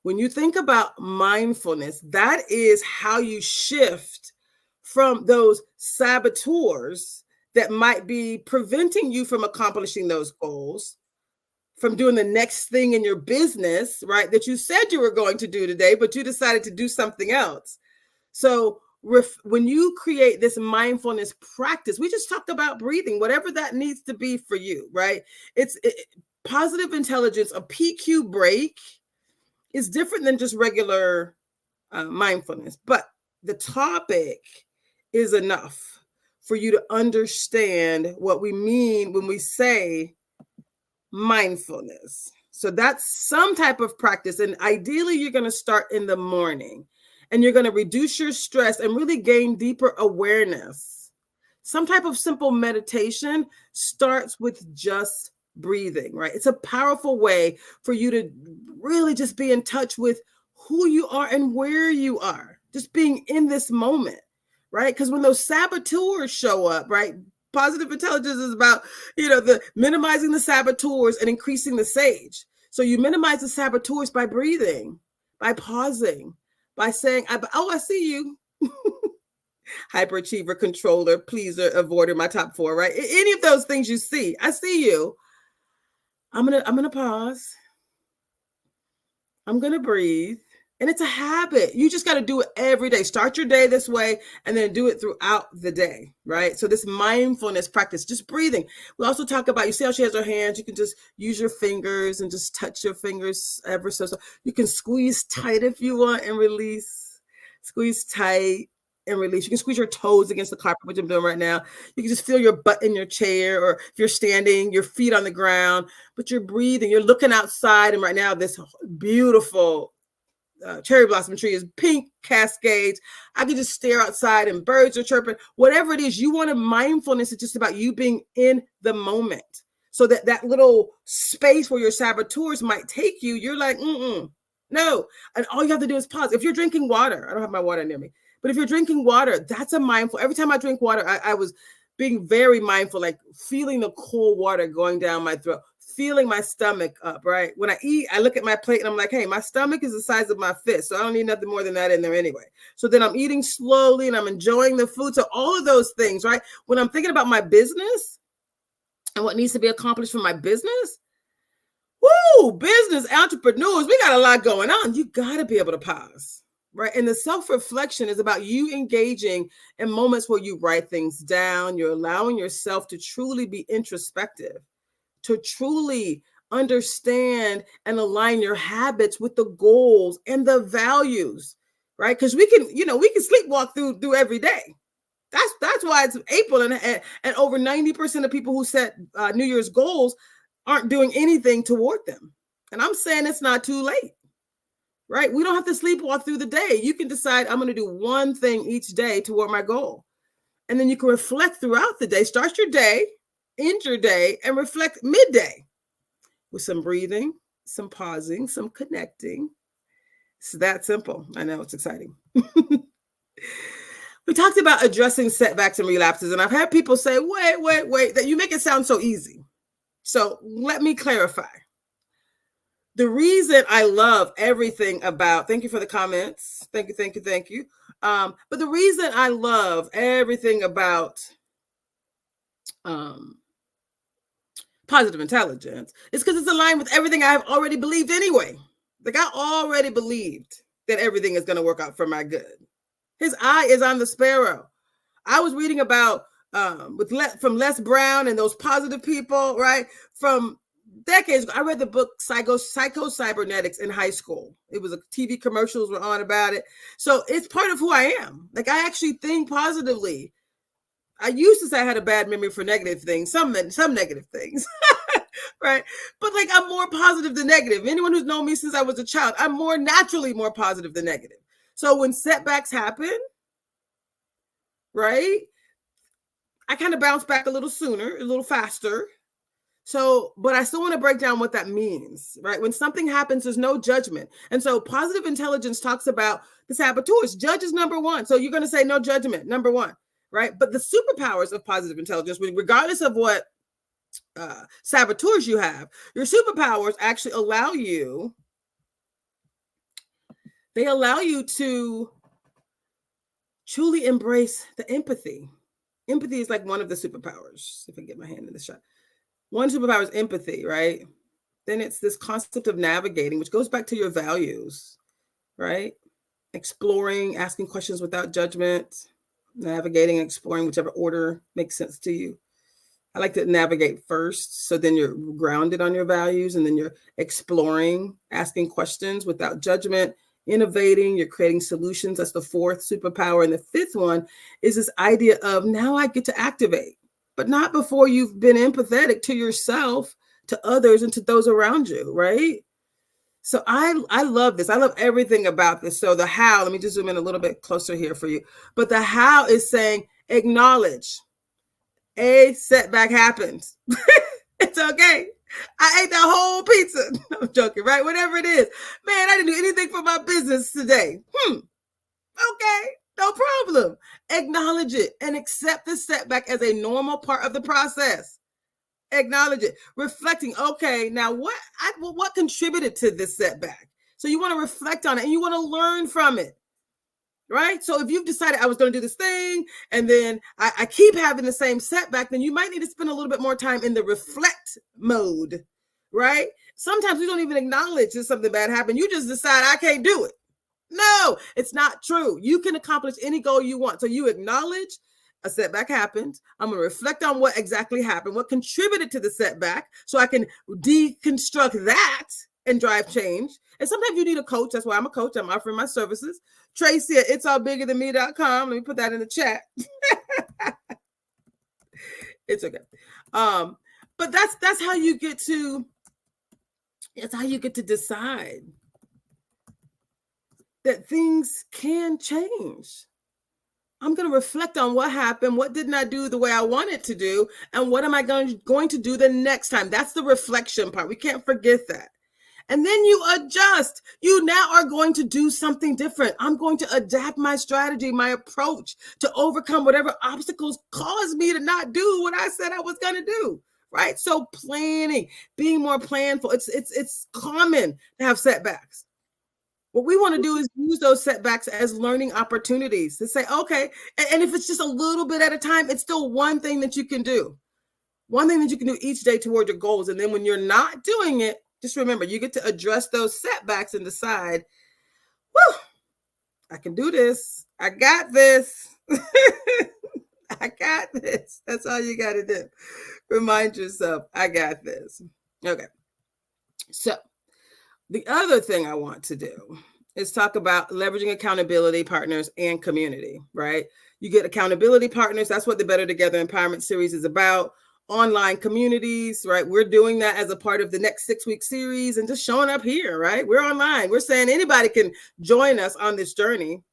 When you think about mindfulness, that is how you shift from those saboteurs that might be preventing you from accomplishing those goals, from doing the next thing in your business, right, that you said you were going to do today, but you decided to do something else. So when you create this mindfulness practice, we just talked about breathing, whatever that needs to be for you, right? It's positive intelligence, a PQ break is different than just regular mindfulness, but the topic is enough for you to understand what we mean when we say mindfulness. So that's some type of practice. And ideally, you're going to start in the morning and you're going to reduce your stress and really gain deeper awareness. Some type of simple meditation starts with just breathing, right? It's a powerful way for you to really just be in touch with who you are and where you are, just being in this moment, right? Because when those saboteurs show up, right? Positive intelligence is about, the minimizing the saboteurs and increasing the sage. So you minimize the saboteurs by breathing, by pausing, by saying, I see you. Hyperachiever, controller, pleaser, avoider, my top four, right? Any of those things you see, I see you. I'm gonna pause. I'm gonna breathe. And it's a habit. You just got to do it every day. Start your day this way and then do it throughout the day, right? So this mindfulness practice, just breathing. We also talk about, you see how she has her hands, you can just use your fingers and just touch your fingers ever so. You can squeeze tight if you want and release. Squeeze tight and release. You can squeeze your toes against the carpet, which I'm doing right now. You can just feel your butt in your chair, or if you're standing, your feet on the ground, but you're breathing. You're looking outside, and right now this beautiful cherry blossom tree is pink cascades. I can just stare outside and birds are chirping. Whatever it is, you want a mindfulness. It's just about you being in the moment. So that little space where your saboteurs might take you, you're like, no. And all you have to do is pause. If you're drinking water, I don't have my water near me, but if you're drinking water, that's a mindful. Every time I drink water, I was being very mindful, like feeling the cold water going down my throat, feeling my stomach up, right? When I eat, I look at my plate and I'm like, hey, my stomach is the size of my fist, so I don't need nothing more than that in there anyway. So then I'm eating slowly and I'm enjoying the food. So all of those things, right? When I'm thinking about my business and what needs to be accomplished for my business, business entrepreneurs, we got a lot going on. You got to be able to pause, right? And the self-reflection is about you engaging in moments where you write things down. You're allowing yourself to truly be introspective, to truly understand and align your habits with the goals and the values, right? Because we can sleepwalk through every day. That's why it's April and over 90% of people who set New Year's goals aren't doing anything toward them. And I'm saying it's not too late, right? We don't have to sleepwalk through the day. You can decide I'm going to do one thing each day toward my goal. And then you can reflect throughout the day. Start your day, end your day, and reflect midday with some breathing, some pausing, some connecting. It's that simple. I know it's exciting. We talked about addressing setbacks and relapses, and I've had people say, wait, that you make it sound so easy. So let me clarify. The reason I love everything about, thank you for the comments. Thank you. But the reason I love everything about positive intelligence is because it's aligned with everything I've already believed anyway. Like I already believed that everything is going to work out for my good. His eye is on the sparrow. I was reading about from Les Brown and those positive people, right? From decades ago, I read the book Psycho-Cybernetics in high school. It was TV commercials were on about it. So it's part of who I am. Like I actually think positively. I used to say I had a bad memory for negative things, some negative things, right? But like I'm more positive than negative. Anyone who's known me since I was a child, I'm naturally more positive than negative. So when setbacks happen, right, I kind of bounce back a little sooner, a little faster. So, but I still want to break down what that means, right? When something happens, there's no judgment. And so positive intelligence talks about the saboteurs. Judge is number one. So you're going to say no judgment, number one, right? But the superpowers of positive intelligence, regardless of what saboteurs you have, your superpowers actually allow you to truly embrace the empathy. Empathy is like one of the superpowers. If I get my hand in the shot. One superpower is empathy, right? Then it's this concept of navigating, which goes back to your values, right? Exploring, asking questions without judgment, navigating, exploring, whichever order makes sense to you. I like to navigate first. So then you're grounded on your values, and then you're exploring, asking questions without judgment, innovating, you're creating solutions. That's the fourth superpower. And the fifth one is this idea of now I get to activate, but not before you've been empathetic to yourself, to others, and to those around you, right? So I love this. I love everything about this. So the how, let me just zoom in a little bit closer here for you. But the how is saying acknowledge a setback happens. It's okay. I ate that whole pizza. I'm joking, right? Whatever it is. Man, I didn't do anything for my business today. Okay, no problem. Acknowledge it and accept the setback as a normal part of the process. Acknowledge it. Reflecting, okay, now what contributed to this setback? So you want to reflect on it and you want to learn from it. Right? So if you've decided I was going to do this thing and then I keep having the same setback, then you might need to spend a little bit more time in the reflect mode, right? Sometimes we don't even acknowledge that something bad happened. You just decide I can't do it. No, it's not true. You can accomplish any goal you want. So you acknowledge a setback happened. I'm going to reflect on what exactly happened, what contributed to the setback, so I can deconstruct that, and drive change. And sometimes you need a coach. That's why I'm a coach. I'm offering my services. Traci at itsallbiggerthanme.com. Let me put that in the chat. It's okay. But that's how you get to, it's how you get to decide that things can change. I'm going to reflect on what happened, what didn't I do the way I wanted to do, and what am I going to do the next time? That's the reflection part. We can't forget that. And then you adjust. You now are going to do something different. I'm going to adapt my strategy, my approach to overcome whatever obstacles caused me to not do what I said I was going to do. Right? So planning, being more planful. It's common to have setbacks. What we want to do is use those setbacks as learning opportunities to say, okay, and if it's just a little bit at a time, it's still one thing that you can do. One thing that you can do each day toward your goals. And then when you're not doing it, just remember, you get to address those setbacks and decide, whew, I can do this. I got this. I got this. That's all you got to do. Remind yourself, I got this. Okay. So the other thing I want to do is talk about leveraging accountability partners and community, right? You get accountability partners. That's what the Better Together Empowerment Series is about. Online communities, right? We're doing that as a part of the next 6-week series and just showing up here, right? We're online. We're saying anybody can join us on this journey.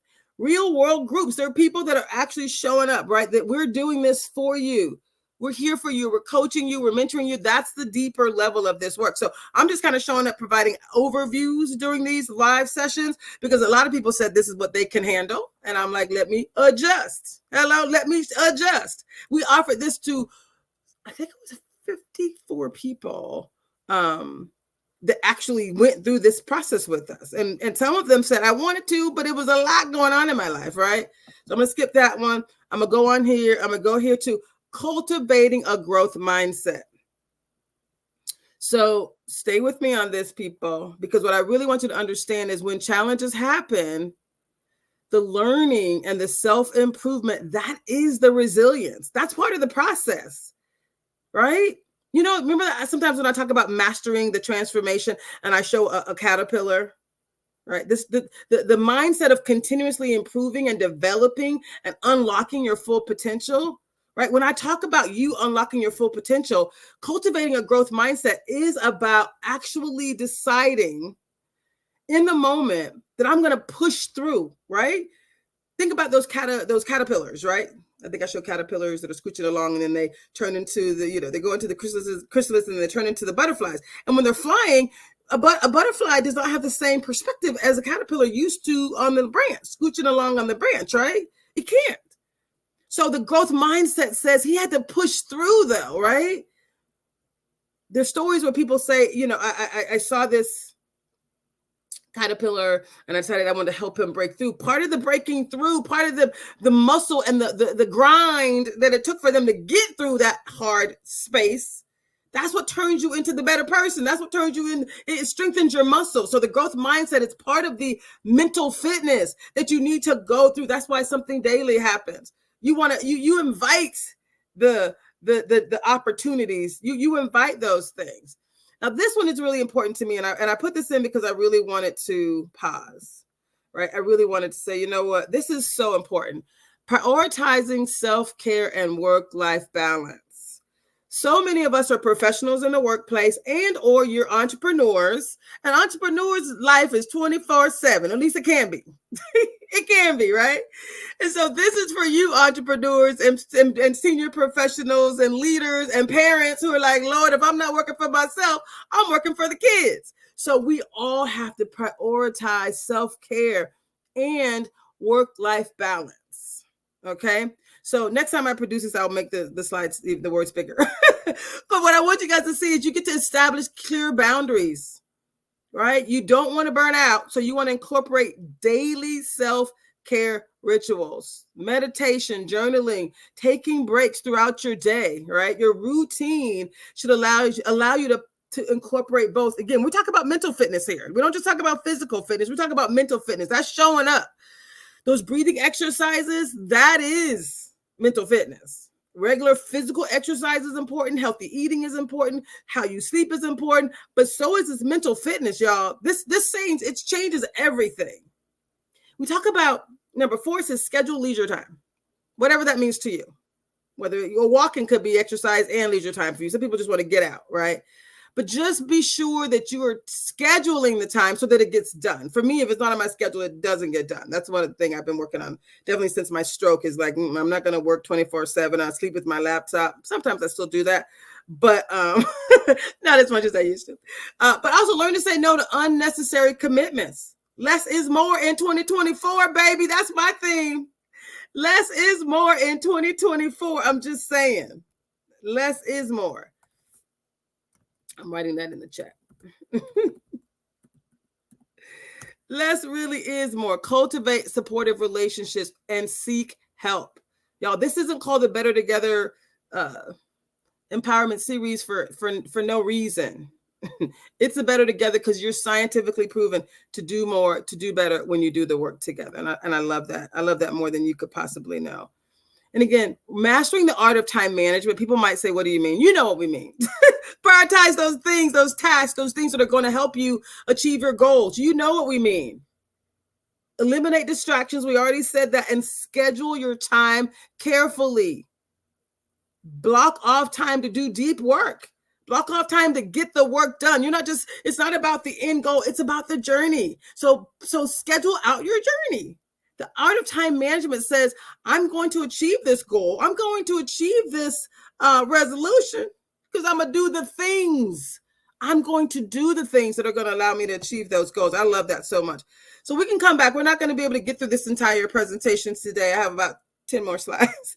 Real world groups. There are people that are actually showing up, right? That we're doing this for you. We're here for you. We're coaching you. We're mentoring you. That's the deeper level of this work. So I'm just kind of showing up, providing overviews during these live sessions because a lot of people said this is what they can handle. And I'm like, let me adjust. Hello, let me adjust. We offered this to, I think it was 54 people that actually went through this process with us. And some of them said, I wanted to, but it was a lot going on in my life, right? So I'm going to skip that one. I'm going to go on here. I'm going to go here to cultivating a growth mindset. So stay with me on this, people, because what I really want you to understand is when challenges happen, the learning and the self-improvement, that is the resilience. That's part of the process, right? You know, remember that sometimes when I talk about mastering the transformation and I show a caterpillar, right? The mindset of continuously improving and developing and unlocking your full potential, right? When I talk about you unlocking your full potential, cultivating a growth mindset is about actually deciding in the moment that I'm going to push through, right? Think about those caterpillars, right? I think I show caterpillars that are scooching along and then they turn into they go into the chrysalis and they turn into the butterflies. And when they're flying, a butterfly does not have the same perspective as a caterpillar used to on the branch, scooching along on the branch, right? It can't. So the growth mindset says he had to push through though, right? There's stories where people say, I saw this caterpillar and I decided I wanted to help him break through. Part of the breaking through, part of the muscle and the grind that it took for them to get through that hard space, that's what turns you into the better person. That's what turns you in. It strengthens your muscle. So the growth mindset is part of the mental fitness that you need to go through. That's why something daily happens. You invite the opportunities. You invite those things. Now, this one is really important to me, and I put this in because I really wanted to pause, right? I really wanted to say, you know what? This is so important. Prioritizing self-care and work-life balance. So many of us are professionals in the workplace and or you're entrepreneurs, and entrepreneurs' life is 24/7. At least it can be. It can be, right? And so this is for you entrepreneurs and senior professionals and leaders and parents who are like, Lord, if I'm not working for myself, I'm working for the kids. So we all have to prioritize self-care and work-life balance. Okay. So next time I produce this, I'll make the slides, the words bigger. But what I want you guys to see is you get to establish clear boundaries, right? You don't want to burn out. So you want to incorporate daily self-care rituals, meditation, journaling, taking breaks throughout your day, right? Your routine should allow you to incorporate both. Again, we talk about mental fitness here. We don't just talk about physical fitness. We talk about mental fitness. That's showing up. Those breathing exercises, that is mental fitness, Regular physical exercise is important. Healthy eating is important. How you sleep is important. But so is this mental fitness, y'all. This saying, it changes everything. We talk about number 4 says schedule leisure time, whatever that means to you. Whether you're walking could be exercise and leisure time for you. Some people just want to get out, right? But just be sure that you are scheduling the time so that it gets done. For me, if it's not on my schedule, it doesn't get done. That's one of the things I've been working on definitely since my stroke is like, I'm not going to work 24/7. I sleep with my laptop. Sometimes I still do that, but not as much as I used to. But also learn to say no to unnecessary commitments. Less is more in 2024, baby. That's my theme. Less is more in 2024. I'm just saying. Less is more. I'm writing that in the chat. Less really is more. Cultivate supportive relationships and seek help. Y'all, this isn't called the Better Together empowerment series for no reason. It's a Better Together because you're scientifically proven to do more, to do better when you do the work together. And I love that. I love that more than you could possibly know. And again, mastering the art of time management. People might say, what do you mean? You know what we mean. Prioritize those things, those tasks, those things that are going to help you achieve your goals. You know what we mean. Eliminate distractions. We already said that. And schedule your time carefully. Block off time to do deep work. Block off time to get the work done. You're not just, it's not about the end goal. It's about the journey. So schedule out your journey. The art of time management says, I'm going to achieve this goal. I'm going to achieve this resolution because I'm going to do the things. I'm going to do the things that are going to allow me to achieve those goals. I love that so much. So we can come back. We're not going to be able to get through this entire presentation today. I have about 10 more slides.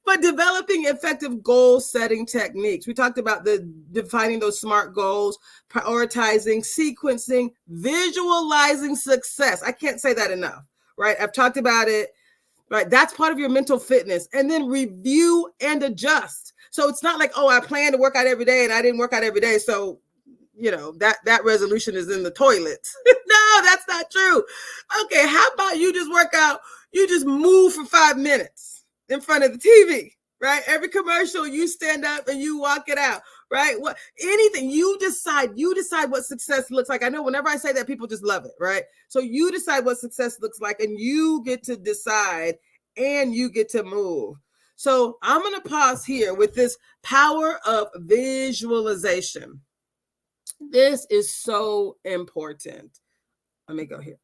But developing effective goal setting techniques. We talked about defining those SMART goals, prioritizing, sequencing, visualizing success. I can't say that enough. Right? I've talked about it, right? That's part of your mental fitness. And then review and adjust. So it's not like, oh, I plan to work out every day and I didn't work out every day. So, you know, that resolution is in the toilet. No, that's not true. Okay, how about you just work out? You just move for 5 minutes in front of the TV, right? Every commercial, you stand up and you walk it out. Right? What anything you decide what success looks like. I know whenever I say that, people just love it, right? So you decide what success looks like and you get to decide and you get to move. So I'm going to pause here with this power of visualization. This is so important. Let me go here.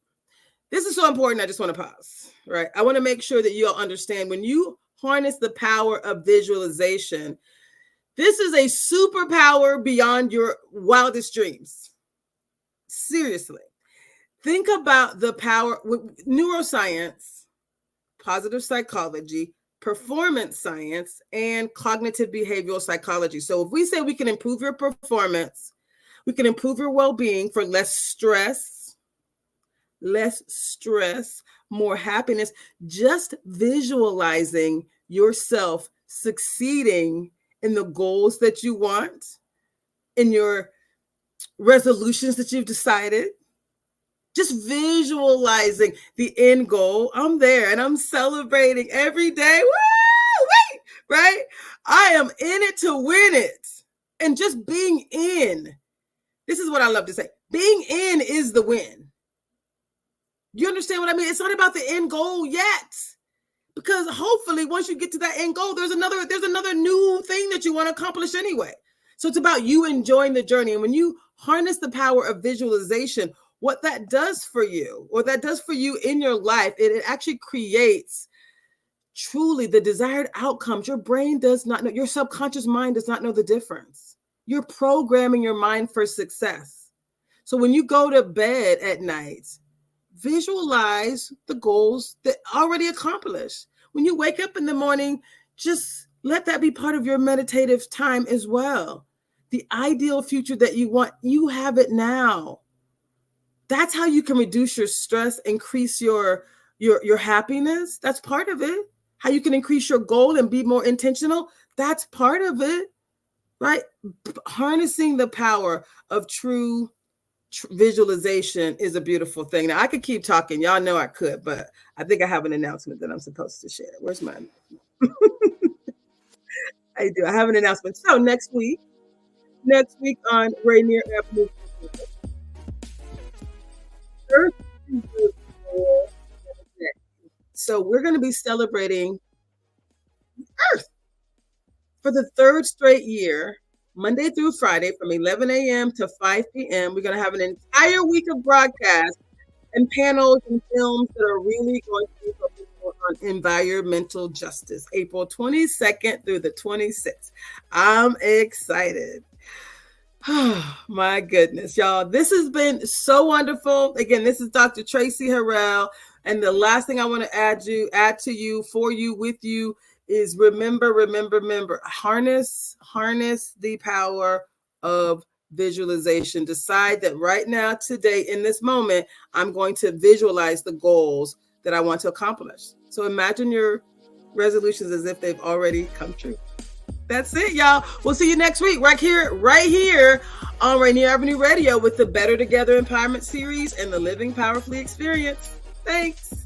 This is so important. I just want to pause, right? I want to make sure that you all understand when you harness the power of visualization, this is a superpower beyond your wildest dreams. Seriously. Think about the power with neuroscience, positive psychology, performance science, and cognitive behavioral psychology. So if we say we can improve your performance, we can improve your well-being for less stress, more happiness, just visualizing yourself succeeding in the goals that you want, in your resolutions that you've decided, just visualizing the end goal. I'm there and I'm celebrating every day. Woo! Right? I am in it to win it. And just being in. This is what I love to say. Being in is the win. You understand what I mean? It's not about the end goal yet. Because hopefully once you get to that end goal, there's another new thing that you want to accomplish anyway. So it's about you enjoying the journey. And when you harness the power of visualization, what that does for you, or that does for you in your life, it actually creates truly the desired outcomes. Your brain does not know, your subconscious mind does not know the difference. You're programming your mind for success. So when you go to bed at night, visualize the goals that already accomplished. When you wake up in the morning, just let that be part of your meditative time as well. The ideal future that you want, you have it now. That's how you can reduce your stress, increase your happiness. That's part of it. How you can increase your goal and be more intentional. That's part of it, right? Harnessing the power of true visualization is a beautiful thing. Now I could keep talking. Y'all know I could, but I think I have an announcement that I'm supposed to share. Where's mine? I do. I have an announcement. So next week on Rainier Avenue, so we're going to be celebrating Earth for the third straight year, Monday through Friday from 11 a.m. to 5 p.m. We're going to have an entire week of broadcasts and panels and films that are really going to be focused on environmental justice, April 22nd through the 26th. I'm excited. Oh, my goodness, y'all. This has been so wonderful. Again, this is Dr. Traci Harrell. And the last thing I want to add to you, for you, with you is remember, harness the power of visualization. Decide that right now, today, in this moment, I'm going to visualize the goals that I want to accomplish. So imagine your resolutions as if they've already come true. That's it, y'all. We'll see you next week right here on Rainier Avenue Radio with the Better Together Empowerment Series and the Living Powerfully Experience. Thanks.